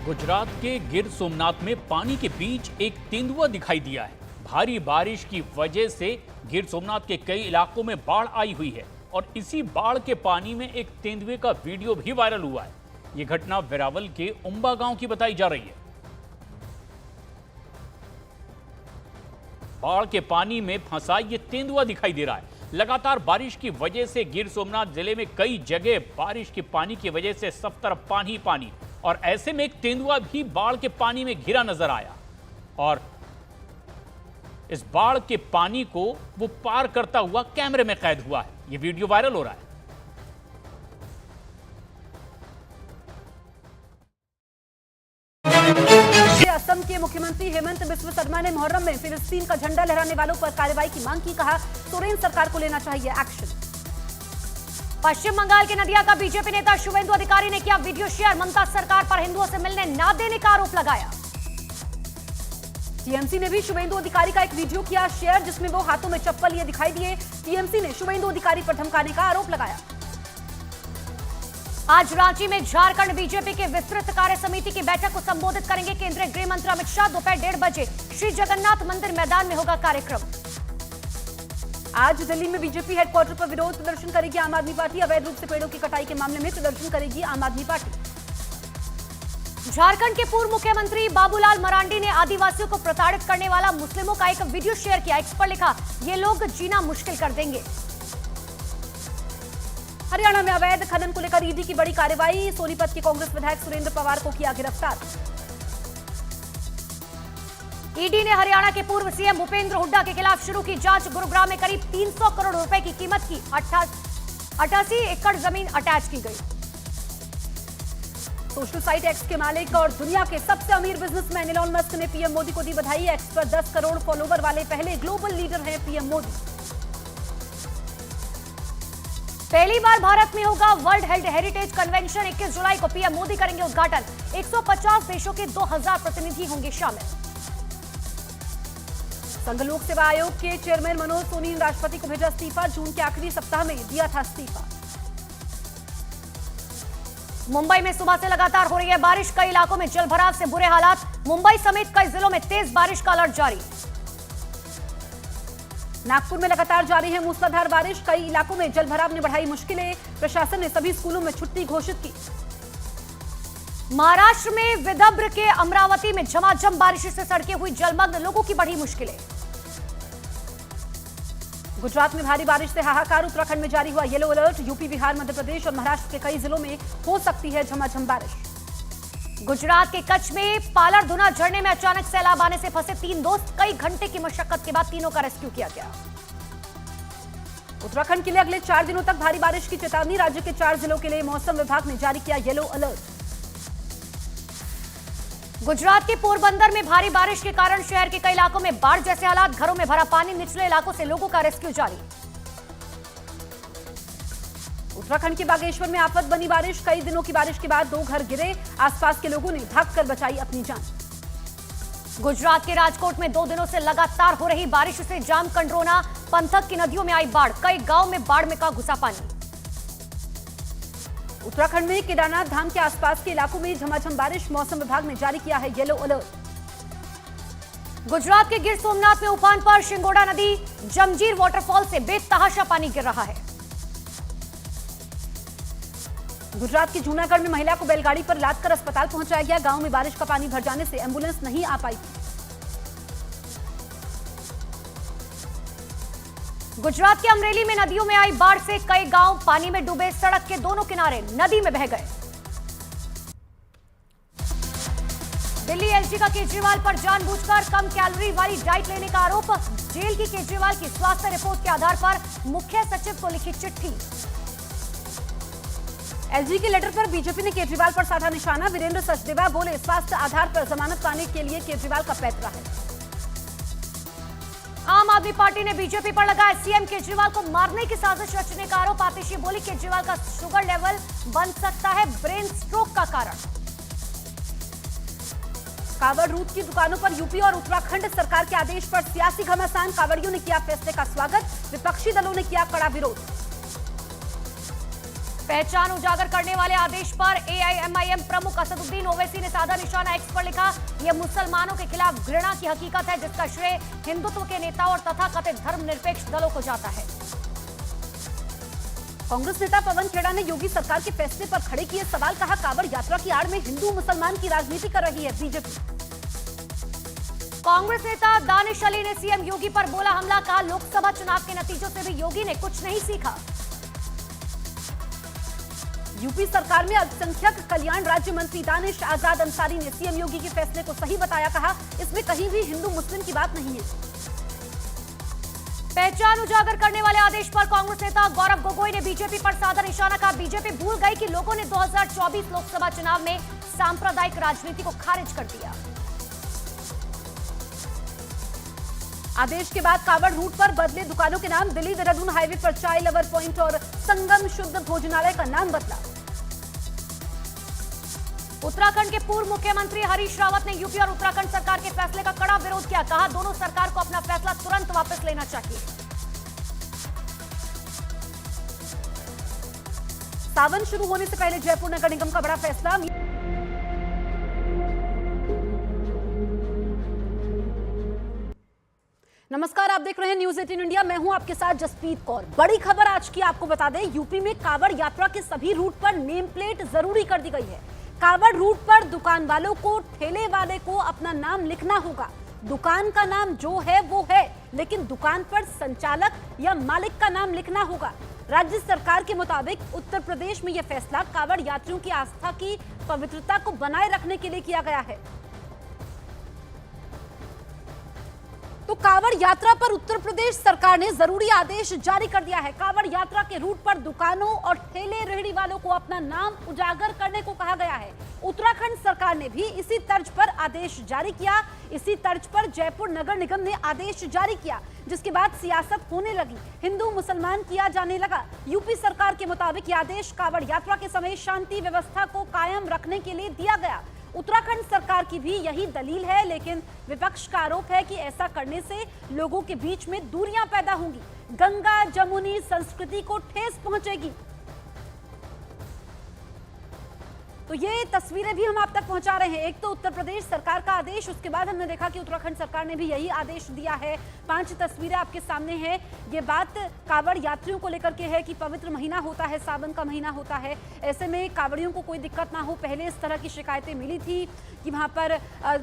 गुजरात के गिर सोमनाथ में पानी के बीच एक तेंदुआ दिखाई दिया है। भारी बारिश की वजह से गिर सोमनाथ के कई इलाकों में बाढ़ आई हुई है और इसी बाढ़ के पानी में एक तेंदुए का वीडियो भी वायरल हुआ है। यह घटना वेरावल के उम्बा गांव की बताई जा रही है। बाढ़ के पानी में फंसा ये तेंदुआ दिखाई दे रहा है। लगातार बारिश की वजह से गिर सोमनाथ जिले में कई जगह बारिश के पानी की वजह से सब तरफ पानी ही पानी, और ऐसे में एक तेंदुआ भी बाढ़ के पानी में घिरा नजर आया और इस बाढ़ के पानी को वो पार करता हुआ कैमरे में कैद हुआ है। ये वीडियो वायरल हो रहा है। असम के मुख्यमंत्री हेमंत बिस्वा शर्मा ने मुहर्रम में फिलिस्तीन का झंडा लहराने वालों पर कार्रवाई की मांग की। कहा, सोरेन सरकार को लेना चाहिए एक्शन। पश्चिम बंगाल के नदिया का बीजेपी नेता शुवेंदु अधिकारी ने किया वीडियो शेयर। ममता सरकार पर हिंदुओं से मिलने ना देने का आरोप लगाया। टीएमसी ने भी शुवेंदु अधिकारी का एक वीडियो किया शेयर, जिसमें वो हाथों में चप्पल लिए दिखाई दिए। टीएमसी ने शुवेंदु अधिकारी पर धमकाने का आरोप लगाया। आज रांची में झारखंड बीजेपी के विस्तृत कार्य समिति की बैठक को संबोधित करेंगे केंद्रीय गृह मंत्री अमित शाह। दोपहर 1:30 बजे श्री जगन्नाथ मंदिर मैदान में होगा कार्यक्रम। आज दिल्ली में बीजेपी हेडक्वार्टर पर विरोध प्रदर्शन करेगी आम आदमी पार्टी। अवैध रूप से पेड़ों की कटाई के मामले में प्रदर्शन करेगी आम आदमी पार्टी। झारखंड के पूर्व मुख्यमंत्री बाबूलाल मरांडी ने आदिवासियों को प्रताड़ित करने वाला मुस्लिमों का एक वीडियो शेयर किया। एक्स पर लिखा, ये लोग जीना मुश्किल कर देंगे। हरियाणा में अवैध खनन को लेकर ईडी की बड़ी कार्रवाई। सोनीपत के कांग्रेस विधायक सुरेंद्र पवार को किया गिरफ्तार। ईडी ने हरियाणा के पूर्व सीएम भूपेंद्र हुड्डा के खिलाफ शुरू की जांच। गुरुग्राम में करीब 300 करोड़ रुपए की कीमत की 88 एकड़ जमीन अटैच की गई। सोशल साइट एक्स के मालिक और दुनिया के सबसे अमीर बिजनेसमैन इलॉन मस्क ने पीएम मोदी को दी बधाई। एक्स पर 10 करोड़ फॉलोवर वाले पहले ग्लोबल लीडर हैं पीएम मोदी। पहली बार भारत में होगा वर्ल्ड हेरिटेज कन्वेंशन। 21 जुलाई को पीएम मोदी करेंगे उद्घाटन। 150 देशों के 2000 प्रतिनिधि होंगे शामिल। संघ लोक सेवा आयोग के चेयरमैन मनोज सोनी ने राष्ट्रपति को भेजा इस्तीफा। जून के आखिरी सप्ताह में दिया था इस्तीफा। मुंबई में सुबह से लगातार हो रही है बारिश। कई इलाकों में जलभराव से बुरे हालात। मुंबई समेत कई जिलों में तेज बारिश का अलर्ट जारी। नागपुर में लगातार जारी है मूसलाधार बारिश। कई इलाकों में जलभराव ने बढ़ाई मुश्किलें। प्रशासन ने सभी स्कूलों में छुट्टी घोषित की। महाराष्ट्र में विदर्भ के अमरावती में झमाझम बारिश से सड़कें हुई जलमग्न। लोगों की बढ़ी मुश्किलें। गुजरात में भारी बारिश से हाहाकार। उत्तराखंड में जारी हुआ yellow alert. UP, Bihar, Madhya Pradesh और महाराष्ट्र के कई जिलों में हो सकती है झमाझम बारिश। गुजरात के कच्छ में पालर धुना झरने में अचानक सैलाब आने से फंसे 3 दोस्त। कई घंटे की मशक्कत के बाद तीनों का रेस्क्यू किया गया। उत्तराखंड के लिए अगले 4 दिनों तक भारी बारिश की चेतावनी। राज्य के 4 जिलों के लिए मौसम विभाग ने जारी किया येलो अलर्ट। गुजरात के पोरबंदर में भारी बारिश के कारण शहर के कई इलाकों में बाढ़ जैसे हालात। घरों में भरा पानी। निचले इलाकों से लोगों का रेस्क्यू जारी। उत्तराखंड के बागेश्वर में आफत बनी बारिश। कई दिनों की बारिश के बाद 2 घर गिरे। आसपास के लोगों ने भागकर बचाई अपनी जान। गुजरात के राजकोट में 2 दिनों से लगातार हो रही बारिश से जाम कंड्रोना। पंथक की नदियों में आई बाढ़। कई गांव में बाढ़ में का घुसा पानी। उत्तराखंड में केदारनाथ धाम के आसपास के इलाकों में झमाझम बारिश। मौसम विभाग ने जारी किया है येलो अलर्ट। गुजरात के गिर सोमनाथ में उफान पर शिंगोड़ा नदी। जमजीर वाटरफॉल से बेतहाशा पानी गिर रहा है। गुजरात के जूनागढ़ में महिला को बैलगाड़ी पर लादकर अस्पताल पहुंचाया गया। गांव में बारिश का पानी भर जाने से एंबुलेंस नहीं आ पाई थी। गुजरात के अमरेली में नदियों में आई बाढ़ से कई गांव पानी में डूबे। सड़क के दोनों किनारे नदी में बह गए। दिल्ली एलजी का केजरीवाल पर जानबूझकर कम कैलोरी वाली डाइट लेने का आरोप। जेल की केजरीवाल की स्वास्थ्य रिपोर्ट के आधार पर मुख्य सचिव को लिखी चिट्ठी। एलजी के लेटर पर बीजेपी ने केजरीवाल पर साधा निशाना। वीरेंद्र सचदेवा बोले, स्वास्थ्य आधार पर जमानत पाने के लिए केजरीवाल का पैतरा है। आम आदमी पार्टी ने बीजेपी पर लगाया सीएम केजरीवाल को मारने की साजिश रचने का आरोप। आतिशी बोली, केजरीवाल का शुगर लेवल बन सकता है ब्रेन स्ट्रोक का कारण। कावड़ रूट की दुकानों पर यूपी और उत्तराखंड सरकार के आदेश पर सियासी घमासान। कावड़ियों ने किया फैसले का स्वागत। विपक्षी दलों ने किया कड़ा विरोध। पहचान उजागर करने वाले आदेश पर एआईएमआईएम प्रमुख असदुद्दीन ओवैसी ने साधा निशाना एक्स पर लिखा, यह मुसलमानों के खिलाफ घृणा की हकीकत है जिसका श्रेय हिंदुत्व के नेताओं और तथाकथित धर्मनिरपेक्ष दलों को जाता है। कांग्रेस नेता पवन खेड़ा ने योगी सरकार के फैसले पर खड़े किए सवाल, कहा कांवड़ यात्रा की आड़ में हिंदू मुसलमान की राजनीति कर रही है बीजेपी। कांग्रेस नेता दानिश अली ने सीएम योगी पर बोला हमला, कहा लोकसभा चुनाव के नतीजों से भी योगी ने कुछ नहीं सीखा। यूपी सरकार में अल्पसंख्यक कल्याण राज्य मंत्री दानिश आजाद अंसारी ने सीएम योगी के फैसले को सही बताया, कहा इसमें कहीं भी हिंदू मुस्लिम की बात नहीं है। पहचान उजागर करने वाले आदेश पर कांग्रेस नेता गौरव गोगोई ने बीजेपी पर साधा निशाना, कहा बीजेपी भूल गई कि लोगों ने 2024 लोकसभा चुनाव में सांप्रदायिक राजनीति को खारिज कर दिया। आदेश के बाद कांवड़ रूट पर बदले दुकानों के नाम, दिल्ली देहरादून हाईवे पर चाय लवर पॉइंट और संगम शुद्ध भोजनालय का नाम बदला। उत्तराखंड के पूर्व मुख्यमंत्री हरीश रावत ने यूपी और उत्तराखंड सरकार के फैसले का कड़ा विरोध किया, कहा दोनों सरकार को अपना फैसला तुरंत वापस लेना चाहिए। सावन शुरू होने से पहले जयपुर नगर निगम का बड़ा फैसला। नमस्कार, आप देख रहे हैं न्यूज 18 इंडिया। मैं हूं आपके साथ जसप्रीत कौर। बड़ी खबर आज की आपको बता दें, यूपी में कांवड़ यात्रा के सभी रूट पर नेम प्लेट जरूरी कर दी गई है। कांवड़ रूट पर दुकान वालों को, ठेले वाले को अपना नाम लिखना होगा। दुकान का नाम जो है वो है, लेकिन दुकान पर संचालक या मालिक का नाम लिखना होगा। राज्य सरकार के मुताबिक उत्तर प्रदेश में यह फैसला कांवड़ यात्रियों की आस्था की पवित्रता को बनाए रखने के लिए किया गया है। तो कांवड़ यात्रा पर उत्तर प्रदेश सरकार ने जरूरी आदेश जारी कर दिया है। कांवड़ यात्रा के रूट पर दुकानों और ठेले रेहड़ी वालों को अपना नाम उजागर करने को कहा गया है। उत्तराखंड सरकार ने भी इसी तर्ज पर आदेश जारी किया। इसी तर्ज पर जयपुर नगर निगम ने आदेश जारी किया, जिसके बाद सियासत होने लगी, हिंदू मुसलमान किया जाने लगा। यूपी सरकार के मुताबिक यह आदेश कांवड़ यात्रा के समय शांति व्यवस्था को कायम रखने के लिए दिया गया। उत्तराखंड सरकार की भी यही दलील है, लेकिन विपक्ष का आरोप है कि ऐसा करने से लोगों के बीच में दूरियां पैदा होंगी, गंगा जमुनी संस्कृति को ठेस पहुंचेगी। तो ये तस्वीरें भी हम आप तक पहुंचा रहे हैं। एक तो उत्तर प्रदेश सरकार का आदेश, उसके बाद हमने देखा कि उत्तराखंड सरकार ने भी यही आदेश दिया है। 5 तस्वीरें आपके सामने हैं। ये बात कांवड़ यात्रियों को लेकर के है कि पवित्र महीना होता है, सावन का महीना होता है, ऐसे में कांवड़ियों को कोई दिक्कत ना हो। पहले इस तरह की शिकायतें मिली थी कि वहाँ पर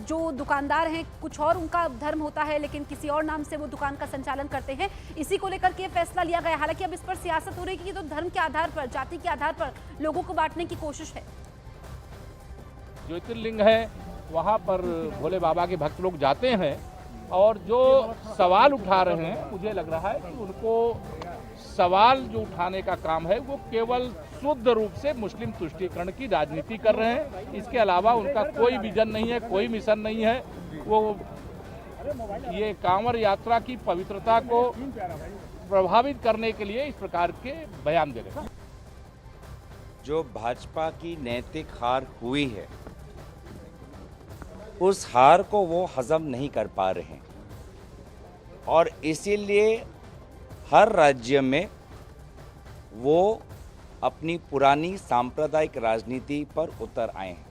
जो दुकानदार हैं कुछ और उनका धर्म होता है, लेकिन किसी और नाम से वो दुकान का संचालन करते हैं। इसी को लेकर के फैसला लिया गया। हालांकि अब इस पर सियासत हो रही है कि तो धर्म के आधार पर, जाति के आधार पर लोगों को बांटने की कोशिश है। ज्योतिर्लिंग है, वहाँ पर भोले बाबा के भक्त लोग जाते हैं और जो सवाल उठा रहे हैं, मुझे लग रहा है कि उनको सवाल जो उठाने का काम है वो केवल शुद्ध रूप से मुस्लिम तुष्टीकरण की राजनीति कर रहे हैं। इसके अलावा उनका कोई विजन नहीं है, कोई मिशन नहीं है। वो ये कांवड़ यात्रा की पवित्रता को प्रभावित करने के लिए इस प्रकार के बयान दे रहे हैं। जो भाजपा की नैतिक हार हुई है, उस हार को वो हजम नहीं कर पा रहे हैं और इसीलिए हर राज्य में वो अपनी पुरानी सांप्रदायिक राजनीति पर उतर आए हैं।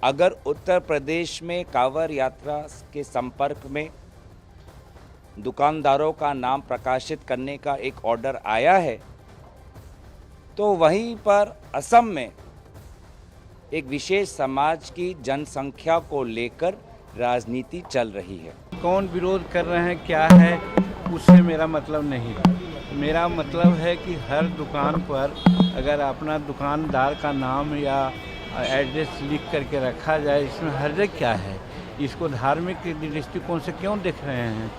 अगर उत्तर प्रदेश में कांवड़ यात्रा के संपर्क में दुकानदारों का नाम प्रकाशित करने का एक ऑर्डर आया है, तो वहीं पर असम में एक विशेष समाज की जनसंख्या को लेकर राजनीति चल रही है। कौन विरोध कर रहे हैं, क्या है, उससे मेरा मतलब नहीं। मेरा मतलब है कि हर दुकान पर अगर अपना दुकानदार का नाम या एड्रेस लिख करके रखा जाए, इसमें हर्ज क्या है? इसको धार्मिक दृष्टिकोण से क्यों देख रहे हैं?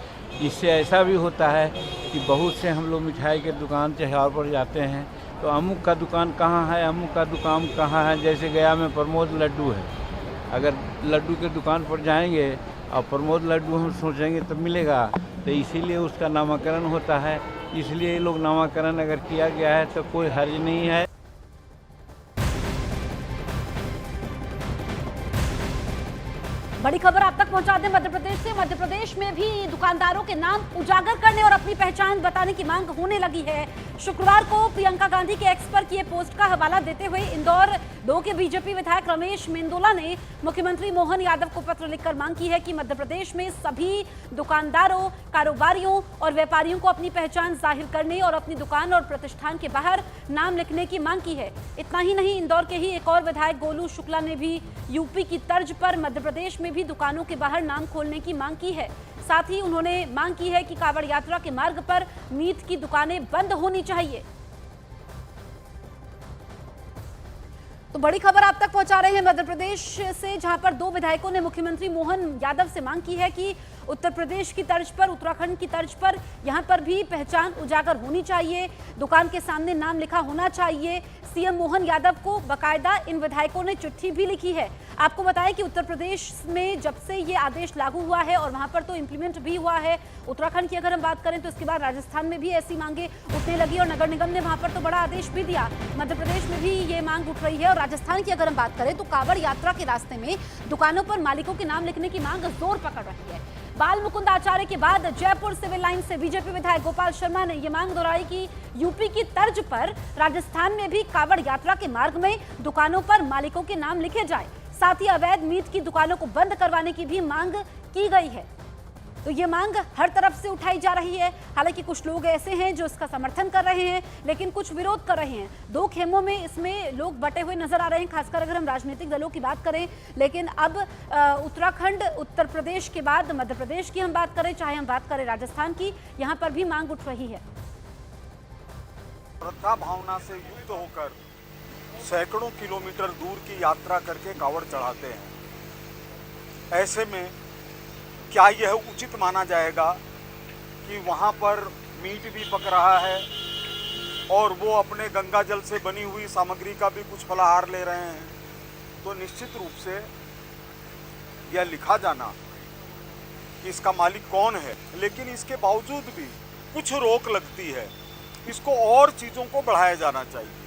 इससे ऐसा भी होता है कि बहुत से हम लोग मिठाई के दुकान त्योहार पर जाते हैं तो अमुक का दुकान कहाँ है, अमुक का दुकान कहाँ है। जैसे गया में प्रमोद लड्डू है, अगर लड्डू के दुकान पर जाएंगे और प्रमोद लड्डू हम सोचेंगे तब मिलेगा, तो इसीलिए उसका नामकरण होता है। इसलिए ये लोग नामकरण अगर किया गया है तो कोई हर्ज नहीं है। बड़ी खबर आप तक पहुंचा दें मध्य प्रदेश से। मध्य प्रदेश में भी दुकानदारों के नाम उजागर करने और अपनी पहचान बताने की मांग होने लगी है। शुक्रवार को प्रियंका गांधी के एक्स पर किए पोस्ट का हवाला देते हुए इंदौर 2 के बीजेपी विधायक रमेश मेंदोला ने मुख्यमंत्री मोहन यादव को पत्र लिखकर मांग की है कि मध्य प्रदेश में सभी दुकानदारों, कारोबारियों और व्यापारियों को अपनी पहचान जाहिर करने और अपनी दुकान और प्रतिष्ठान के बाहर नाम लिखने की मांग की है। इतना ही नहीं, इंदौर के ही एक और विधायक गोलू शुक्ला ने भी यूपी की तर्ज पर मध्य प्रदेश में भी दुकानों के बाहर नाम खोलने की मांग की है। साथ ही उन्होंने मांग की है कि कांवड़ यात्रा के मार्ग पर मीट की दुकानें बंद होनी चाहिए। तो बड़ी खबर आप तक पहुंचा रहे हैं मध्य प्रदेश से, जहां पर 2 विधायकों ने मुख्यमंत्री मोहन यादव से मांग की है कि उत्तर प्रदेश की तर्ज पर, उत्तराखंड की तर्ज पर यहां पर भी पहचान उजागर होनी चाहिए, दुकान के सामने नाम लिखा होना चाहिए। सीएम मोहन यादव को बकायदा इन विधायकों ने चिट्ठी भी लिखी है। आपको बताएं कि उत्तर प्रदेश में जब से ये आदेश लागू हुआ है और वहां पर तो इंप्लीमेंट भी हुआ है, उत्तराखंड की अगर हम बात करें तो इसके बाद राजस्थान में भी ऐसी मांगे उठने लगी और नगर निगम ने वहां पर तो बड़ा आदेश भी दिया। मध्य प्रदेश में भी ये मांग उठ रही है और राजस्थान की अगर हम बात करें तो कांवड़ यात्रा के रास्ते में दुकानों पर मालिकों के नाम लिखने की मांग जोर पकड़ रही है। बाल मुकुंद आचार्य के बाद जयपुर सिविल लाइन से बीजेपी विधायक गोपाल शर्मा ने यह मांग दोहराई कि यूपी की तर्ज पर राजस्थान में भी कांवड़ यात्रा के मार्ग में दुकानों पर मालिकों के नाम लिखे जाए। साथ ही अवैध मीट की दुकानों को बंद करवाने की भी मांग की गई है। तो ये मांग हर तरफ से उठाई जा रही है। हालांकि कुछ लोग ऐसे हैं जो इसका समर्थन कर रहे हैं, लेकिन कुछ विरोध कर रहे हैं। 2 खेमों में इसमें लोग बटे हुए नजर आ रहे हैं, खासकर अगर हम राजनीतिक दलों की बात करें। लेकिन अब उत्तराखंड, उत्तर प्रदेश के बाद मध्य प्रदेश की हम बात करें, चाहे हम बात करें राजस्थान की, यहाँ पर भी मांग उठ रही है। श्रद्धा भावना से युक्त होकर सैकड़ों किलोमीटर दूर की यात्रा करके कांवड़ चढ़ाते हैं। ऐसे में क्या यह उचित माना जाएगा कि वहाँ पर मीट भी पक रहा है और वो अपने गंगा जल से बनी हुई सामग्री का भी कुछ फलाहार ले रहे हैं? तो निश्चित रूप से यह लिखा जाना कि इसका मालिक कौन है, लेकिन इसके बावजूद भी कुछ रोक लगती है। इसको और चीज़ों को बढ़ाया जाना चाहिए।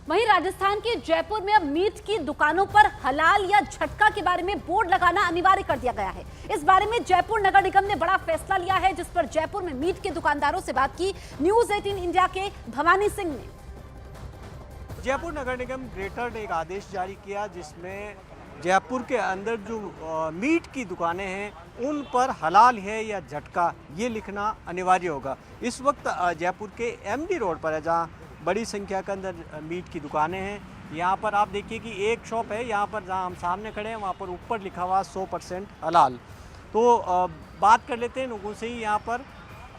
वहीं राजस्थान के जयपुर में अब मीट की दुकानों पर हलाल या झटका के बारे में बोर्ड लगाना अनिवार्य कर दिया गया है। इस बारे में जयपुर नगर निगम ने बड़ा फैसला लिया है, जिस पर जयपुर में मीट के दुकानदारों से बात की न्यूज़ 18 इंडिया के भवानी सिंह ने। जयपुर नगर निगम ग्रेटर ने एक आदेश जारी किया जिसमें जयपुर के अंदर जो मीट की दुकानें हैं उन पर हलाल है या झटका ये लिखना अनिवार्य होगा। इस वक्त जयपुर के एमडी रोड पर है, जहाँ बड़ी संख्या के अंदर मीट की दुकानें हैं। यहाँ पर आप देखिए कि एक शॉप है, यहाँ पर जहाँ हम सामने खड़े हैं वहाँ पर ऊपर लिखा हुआ 100% हलाल। तो बात कर लेते हैं लोगों से ही। यहाँ पर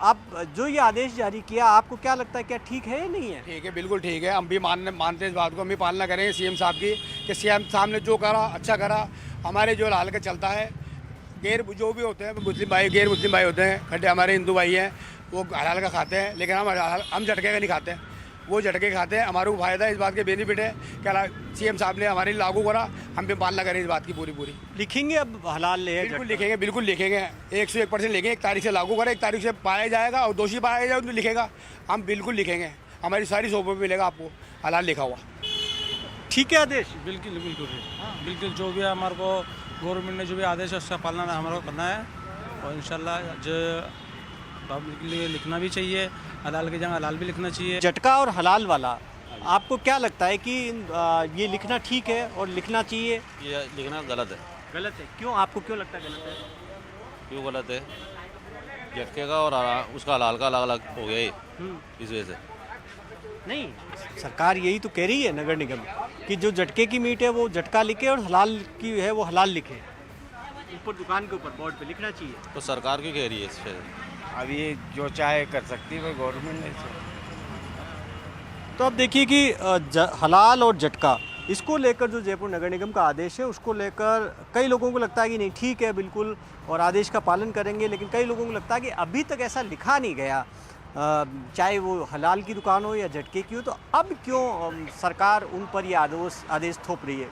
आप जो ये आदेश जारी किया, आपको क्या लगता है, क्या ठीक है या नहीं है? ठीक है, बिल्कुल ठीक है। हम भी मानते हैं इस बात को, हम भी पालना करेंगे सीएम साहब की कि सीएम साहब ने जो करा अच्छा करा। हमारे जो हलाल का चलता है, गैर जो भी होते हैं मुस्लिम भाई, गैर मुस्लिम भाई होते हैं, खड्डे हमारे हिंदू भाई हैं, वो हलाल का खाते हैं, लेकिन हम झटके का नहीं खाते हैं, वो झटके खाते हैं। हमारे को फायदा है, इस बात के बेनिफिट है कि सीएम साहब ने हमारे लिए लागू करा। हम भी पालना करें इस बात की पूरी। लिखेंगे अब हलाल है? बिल्कुल लिखेंगे, बिल्कुल लिखेंगे, 101% लिखेंगे। 1 तारीख से लागू करें, 1 तारीख से पाया जाएगा और दोषी पाया जाए तो लिखेगा। हम बिल्कुल लिखेंगे, हमारी सारी शॉपों में मिलेगा आपको हलाल लिखा हुआ। ठीक है आदेश? बिल्कुल जो भी हमारे को गवर्नमेंट ने जो भी आदेश है उसका पालना हमारे को करना है और इंशाल्लाह जो पब्लिक के लिए लिखना भी चाहिए, हलाल की जगह हलाल भी लिखना चाहिए। झटका और हलाल वाला आपको क्या लगता है कि ये लिखना ठीक है और लिखना चाहिए? ये लिखना गलत है। गलत है? क्यों, आपको क्यों लगता है गलत है? क्यों गलत है? झटके का और उसका हलाल का अलग अलग हो गया ये, इस वजह से। नहीं, सरकार यही तो कह रही है नगर निगम कि जो झटके की मीट है वो झटका लिखे और हलाल की है वो हलाल लिखे। ऊपर दुकान के ऊपर बोर्ड पे लिखना चाहिए। तो सरकार क्यों कह रही है इस पर? अब ये जो चाहे कर सकती है गवर्नमेंट ने। तो अब देखिए कि हलाल और झटका, इसको लेकर जो जयपुर नगर निगम का आदेश है उसको लेकर कई लोगों को लगता है कि नहीं ठीक है बिल्कुल और आदेश का पालन करेंगे, लेकिन कई लोगों को लगता है कि अभी तक ऐसा लिखा नहीं गया, चाहे वो हलाल की दुकान हो या झटके की हो, तो अब क्यों सरकार उन पर ये आदेश थोप रही है?